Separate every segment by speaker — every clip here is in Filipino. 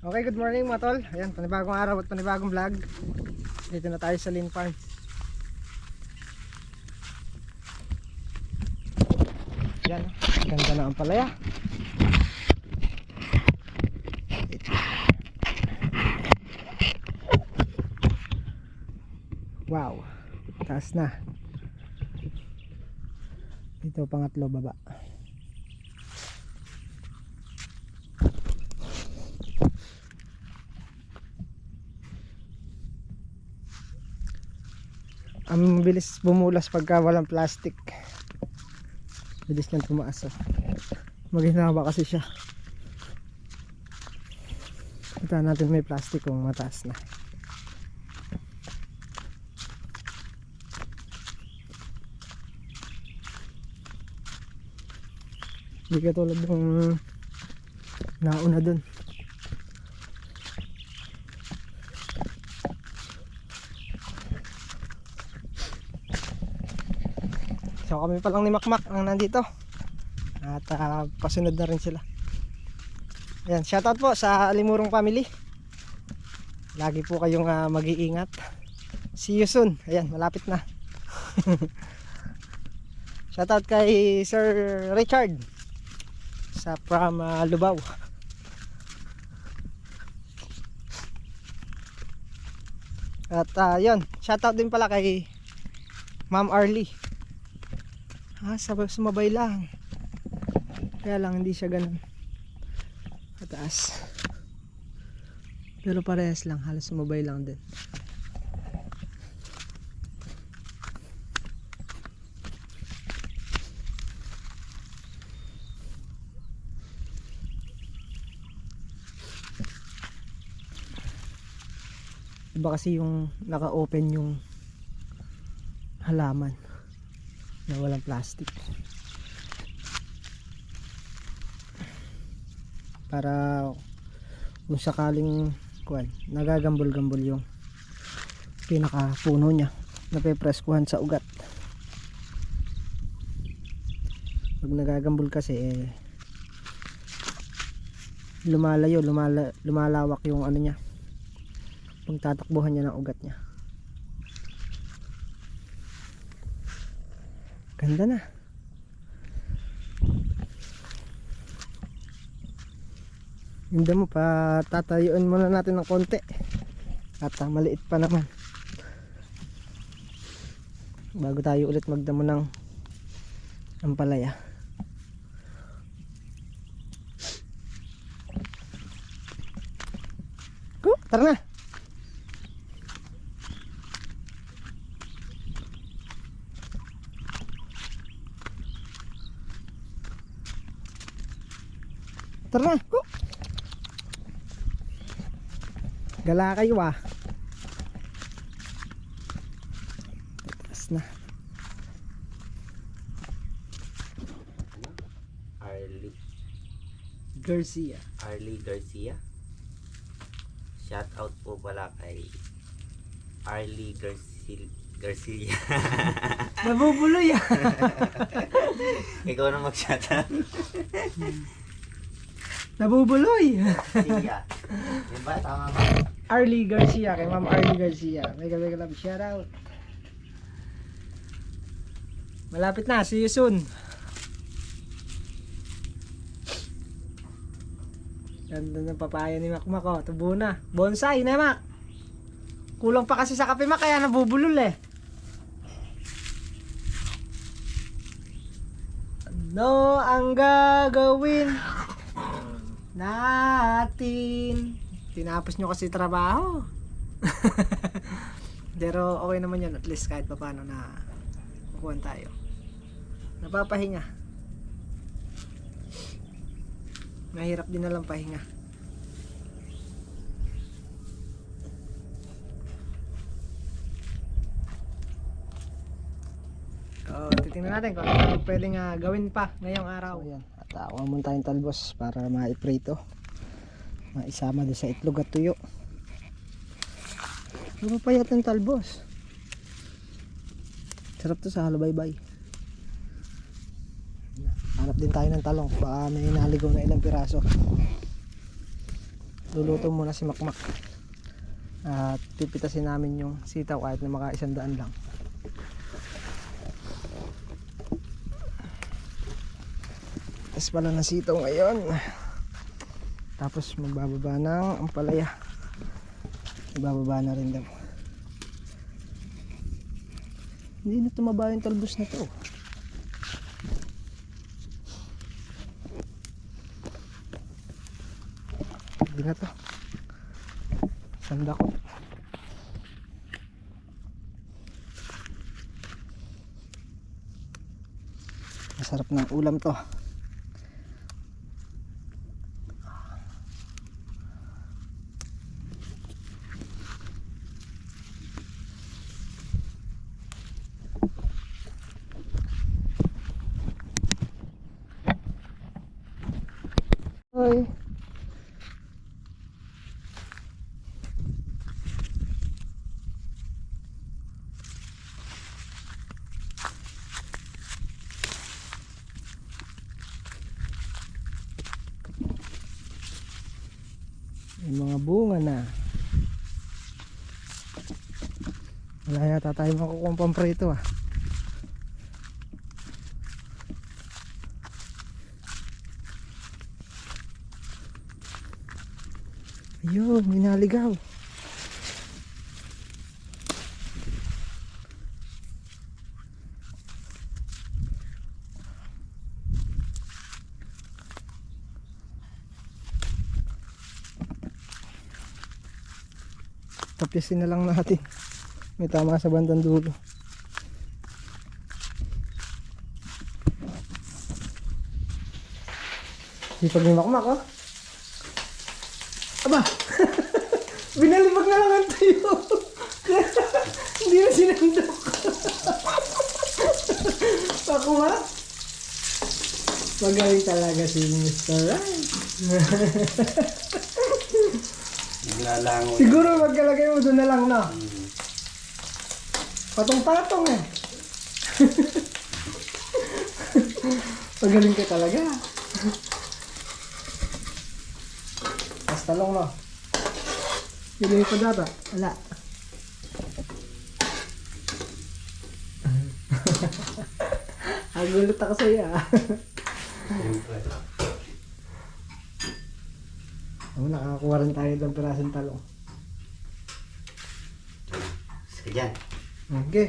Speaker 1: Okay, good morning mga tol. Ayan, panibagong araw at panibagong vlog. Dito na tayo sa Lynn Farm. Ayan, ganda na ang palaya. Wow, taas na. Dito pangatlo baba. Ang bilis bumulas pagka walang plastic. Bilis niyang tumaas. Maghinawa kasi siya. Kita natin may plastic kung mataas na. Hindi katulad ng nauna dun. So kami pa lang ni Makmak ang nandito. At pasunod na rin sila. Ayan, shoutout po sa Alimurong family. Lagi po kayong mag-iingat. See you soon. Ayan, malapit na. Shoutout kay Sir Richard sa from Lubao. At yun, shoutout din pala kay Ma'am Arlie. Sumabay lang. Kaya lang hindi siya ganun mataas. Pero parehas lang, halos sumabay lang din. Iba kasi yung naka-open yung halaman na walang plastic, para kung sakaling nagagambol-gambol yung pinaka-puno niya, napepreskuhan sa ugat. Pag nagagambol kasi lumalawak yung ano niya, pag tatakbuhan niya ng ugat niya. Ganda na. Hindi mo pa tatayuan muna natin ng konti. At maliit pa naman. Bago tayo ulit magdamo ng ampalaya. Tara na. Tara na. Gala kayo Taas na.
Speaker 2: Arlie Garcia. Shout out po pala kay Arlie Garcia.
Speaker 1: Nabubuloy
Speaker 2: Ikaw na mag-shout out.
Speaker 1: Nabubuloy.
Speaker 2: Garcia. Diba? Tama ba?
Speaker 1: Arlie Garcia, kay Ma'am Arlie Garcia. Mega love, shout out. Malapit na, see you soon. Ganda ng papaya ni Makmak. Tubo na. Bonsai na, Mak. Kulang pa kasi sa kape, Mak, kaya nabubulol Ano ang gagawin natin? Tinapos nyo kasi trabaho. Pero okay naman yun, at least kahit pa paano na kukuhan tayo. Napapahinga. Mahirap din na lang pahinga. Titingnan natin kung ano pwedeng gawin pa ngayong araw. So, at kuha muna tayong talbos para ma-prito, maisama doon sa itlog at tuyo. Mapapayat ng talbos. Sarap to sa halo-baybay. Hanap din tayo ng talong, baka may naligaw na ilang piraso. luluto muna si Makmak. At pipitasin namin yung sitaw kahit na mga 100 lang. Tapos pala ng sitaw ngayon. Tapos magbababa ng ampalaya. Ibababa na rin daw. Hindi na tumaba yung talbos na to. Hindi na to. Sanda ko. Masarap ng ulam to. Hoy. May mga bunga na. Wala yata tayo makukuha ng pamprito ah. Ayun, may naligaw. Tapyasin na lang natin. May tama sa bandang dulo. Sipag ni Makmak oh. Aba! Binalibag na lang ang tayo. Hindi na sinandok. Ako ha? Magaling talaga si Mr. Right.
Speaker 2: Naglalangon.
Speaker 1: Siguro magkalagay mo doon na lang na. Patong-patong eh. Magaling ka talaga. Talong no. Yun yung padata. Wala. Agulat ako sa iyo ah. Oh, nakakuha rin tayo ng pirasong talong.
Speaker 2: Sige dyan.
Speaker 1: Okay.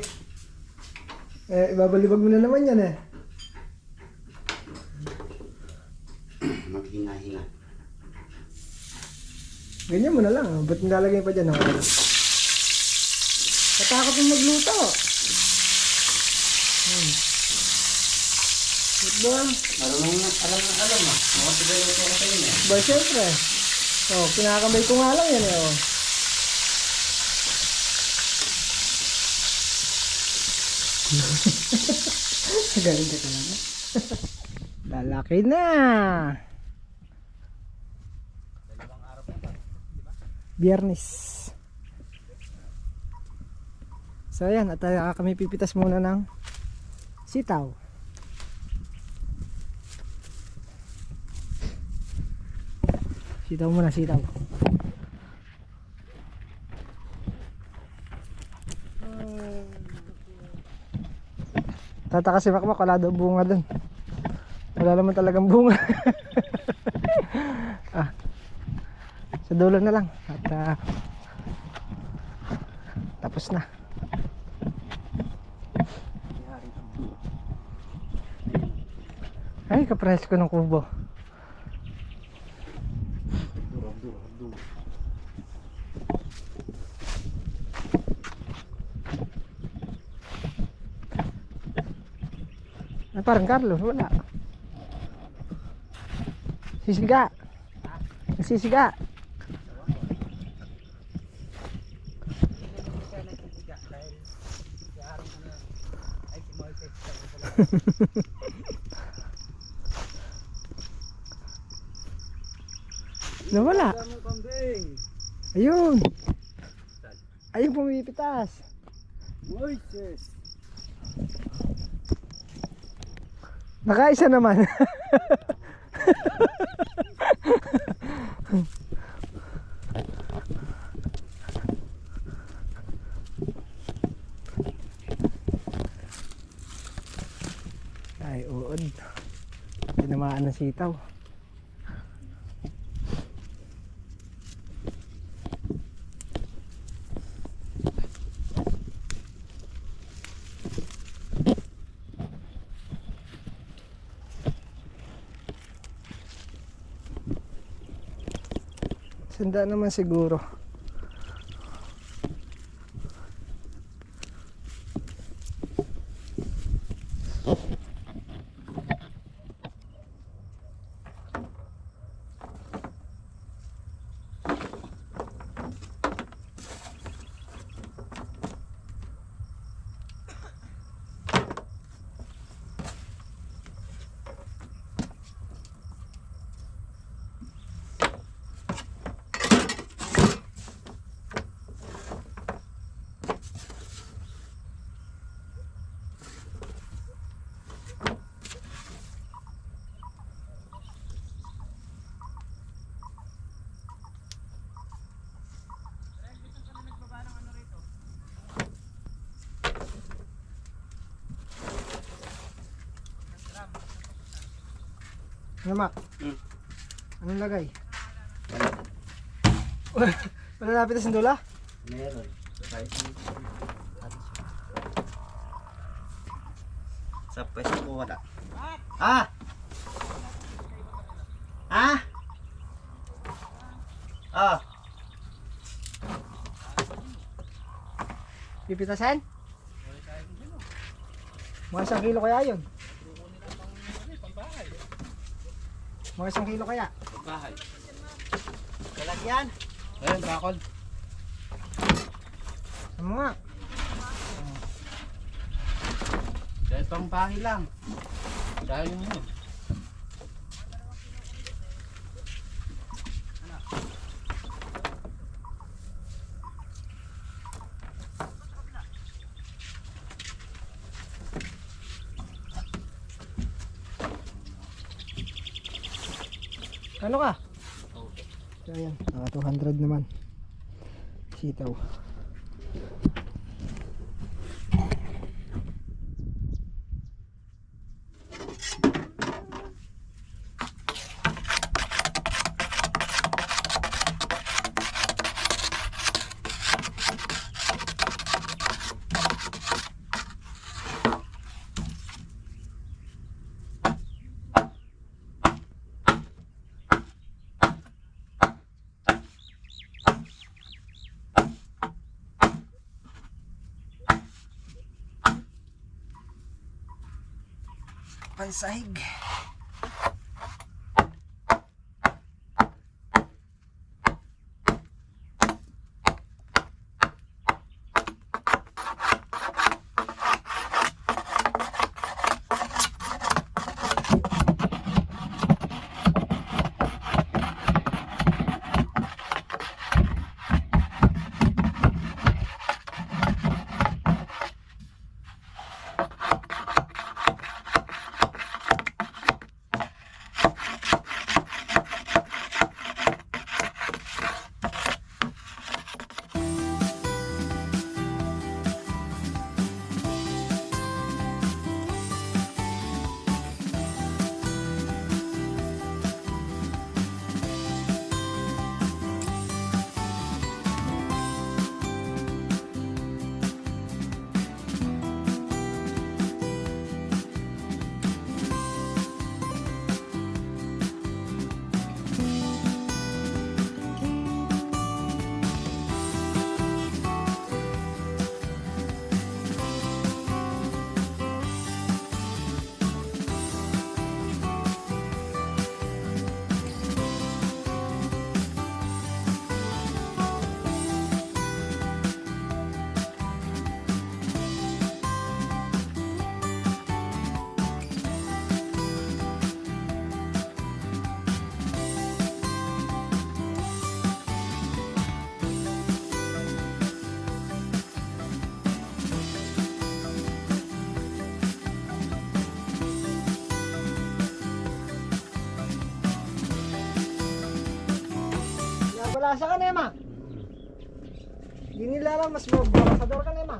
Speaker 1: Ibabalibag mo na naman yan eh.
Speaker 2: Maghinga-hinga.
Speaker 1: Ganyan mo na lang. Ba't nilalagay pa dyan? Katakot yung magluto. Diba?
Speaker 2: Alam ah. Makasigaluto ko sa inyo eh.
Speaker 1: Ba, syempre. Oh, kinakambay ko nga lang yan eh. Oh. Galing ka talaga. Lalaki na. Biyernes. So ayan, at kami pipitas muna ng sitaw. Sitaw muna, sitaw. Tataka si Makmak, wala daw bunga dun. Wala naman talagang bunga. Ah, sa dulo na lang at tapos na. Ay, kapresko ng kubo. Ay, parang Carlos, wala. Sisiga. Sisiga. Nawala. Ayun. Ayun pumipitas.
Speaker 2: Moises.
Speaker 1: Nakaisa naman. ng sitaw. Sanda naman siguro. Ano ma? Anong lagay? Wala lapit na sandula?
Speaker 2: Meron. Sa pwesto ko wala. Ah! Ah! Ah!
Speaker 1: Pipitasan? Mga 1 kilo kaya yun? Mga 1 kilo kaya?
Speaker 2: Bahay.
Speaker 1: Lalagyan?
Speaker 2: Ayun, bakol.
Speaker 1: Ano nga?
Speaker 2: Dahil pang bahay lang. Dahil yung yun.
Speaker 1: Ano ka? So, ayan, naka 200 naman. Sitaw. Pansahig. Balasa ka na, ma. Hindi nila alam, mas mabalasador ka na, ma.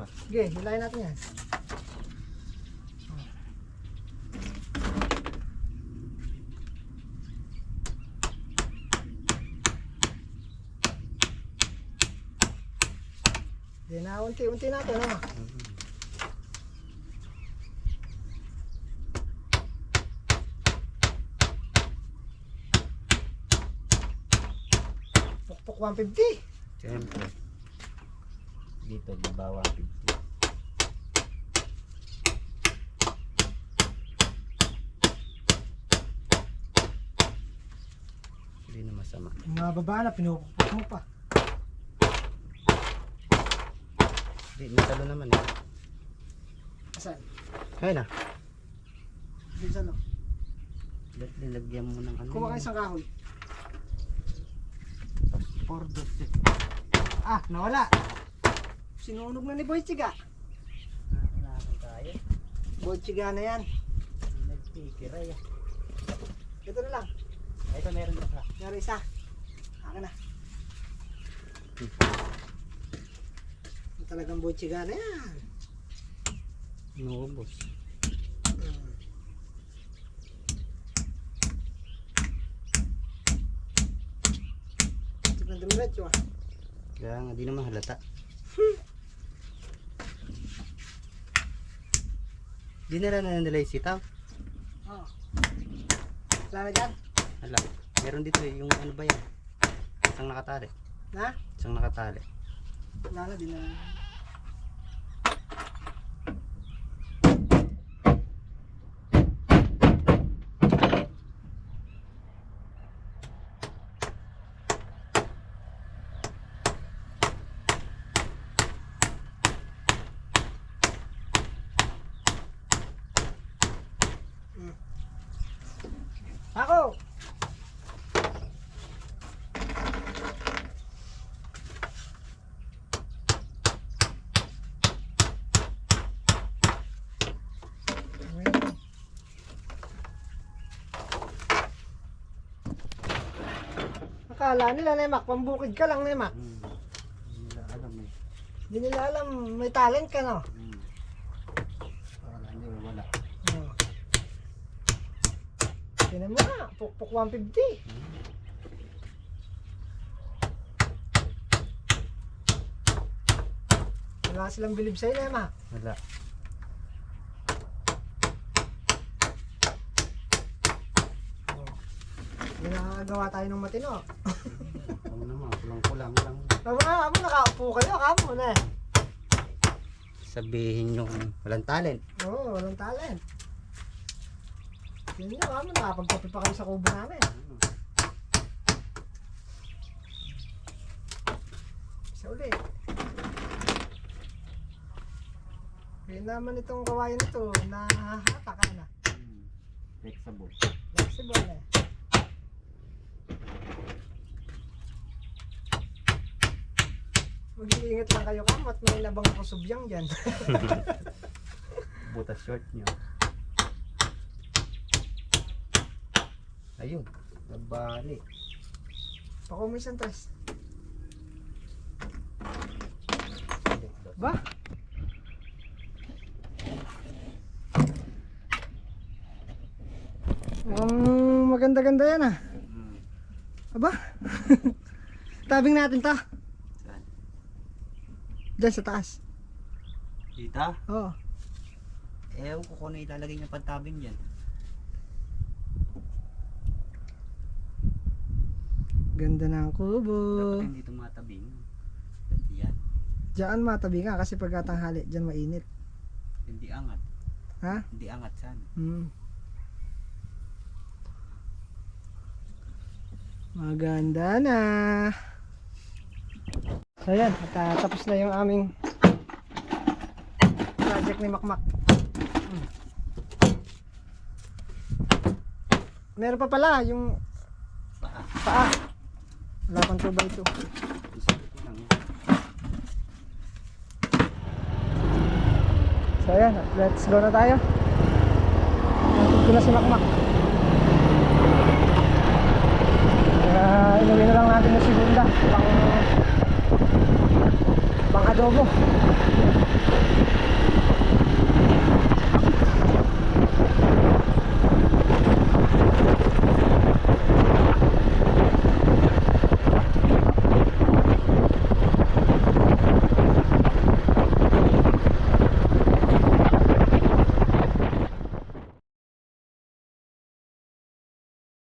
Speaker 2: ba?
Speaker 1: Sige, hilahin natin yan. Sige na, unti-unti natin, ano? Pukpuk 150.
Speaker 2: Siyempre. Dito, babawa 50. Hindi na masama.
Speaker 1: Yung mga baba na, pinupukpuk mo pa.
Speaker 2: Hindi, natalo naman eh.
Speaker 1: Asan?
Speaker 2: Kaya na.
Speaker 1: Dito sa no?
Speaker 2: Nilagyan mo ng ano.
Speaker 1: Kuha kayo isang kahoy.
Speaker 2: Pordo.
Speaker 1: Ah, nawala. Sinunog na ni Boy Chiga.
Speaker 2: Nakakalakan tayo.
Speaker 1: Boy Chiga na yan.
Speaker 2: Nagpikiray.
Speaker 1: Ito na lang.
Speaker 2: Ito meron na pa.
Speaker 1: Meron isa. Akin na. Ito talagang Boy Chiga na yan.
Speaker 2: Inuubos.
Speaker 1: Ito na dumiretso ah.
Speaker 2: Kaya nga, di naman halata. Dinala na nila yung sitaw.
Speaker 1: Oo. Wala na dyan?
Speaker 2: Hala, meron dito eh, yung ano ba yan? Isang nakatali.
Speaker 1: Na?
Speaker 2: Isang nakatali.
Speaker 1: Wala na, di na. Ako! Akala nila, Nemak, pambukid ka lang, Nemak.
Speaker 2: Hindi nila alam eh.
Speaker 1: Hindi nila alam, may talent ka, no?
Speaker 2: Wala, hindi, wala.
Speaker 1: Oh. Tinan mo nga, pukpuk 150. Wala silang bilib sa'yo, Nemak.
Speaker 2: Wala.
Speaker 1: Hindi nakakagawa tayo ng matino.
Speaker 2: Ano naman, kulang-kulang lang.
Speaker 1: Tama, nakaupo kayo, kamo na eh.
Speaker 2: Sabihin yung walang talent.
Speaker 1: Oo, walang talent. Yun nyo, kamo, nakapagkapi pa kayo sa kubo namin. Isa ulit. Kaya naman itong kawayan nito, nahahata ka na.
Speaker 2: Flexible.
Speaker 1: Flexible eh. Mag-iingat lang kayo kamo at may nabang kusubyang dyan.
Speaker 2: Butas short nyo. Ayun, nabali.
Speaker 1: Pakumisan, Tres. Ba? Maganda-ganda yan ah. Aba? Tabing natin to.
Speaker 2: Saan?
Speaker 1: Diyan sa taas.
Speaker 2: Dito?
Speaker 1: Oo.
Speaker 2: Ewan ko kung ano ilalagay niya pagtabing dyan.
Speaker 1: Ganda ng kubo.
Speaker 2: Dapat hindi ito matabing. Yan.
Speaker 1: Diyan matabi ka kasi pagkatanghali diyan mainit.
Speaker 2: Hindi angat.
Speaker 1: Ha?
Speaker 2: Hindi angat sana.
Speaker 1: Maganda na. So yan, at tapos na yung aming project ni Makmak. Meron pa pala yung paa. Wala pang 2x2. So yan, let's go na tayo. Nandito ko na si Makmak. Inuwi na lang natin yung segunda pang adobo.